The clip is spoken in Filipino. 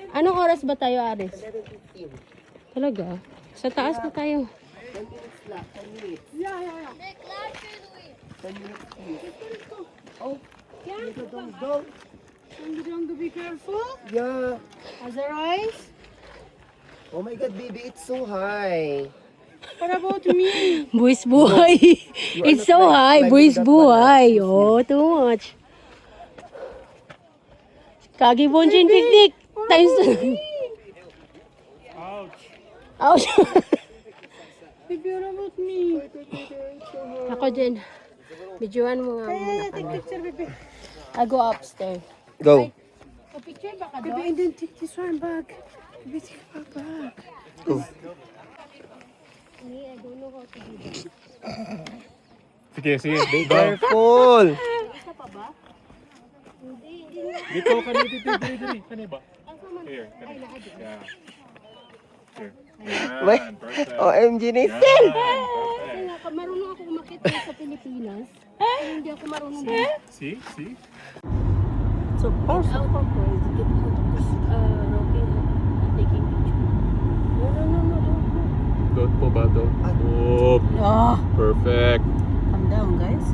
Anong oras ba tayo, Aris? 11:15. Talaga? Sa taas na tayo. 10 minutes lang. 10 minutes. 10 minutes please. Oh, go. Be careful. Yeah. Has there eyes? Oh my God, baby, it's so high. What about me? Buwis buhay. It's so high. Buwis buhay. Oh, too much. Kagi Bonjin picnic. Times. Ouch. Baby, what about me? Ako din. Videoan mo nga muna Take kami. picture, baby. I go upstairs. Go. A picture ba ka Baby, and then take this one back. Baby, take it back. Go. I don't know how to do this. Sige, sige. Be careful. Isa pa ba? Hindi. Dito ka dito, dito. Kani ba? Here. Ay, naadi. Yeah. Here. Wait. Yan, perfect. OMG, Nathan. Yan, Kasi perfect. nga, marunong ako umakit dito sa Pilipinas. Pero hindi ako marunong dito. See? See? So, out of purpose, get out of this rocking and taking picture. No. Goat po ba to? Ah, Perfect. calm down, guys.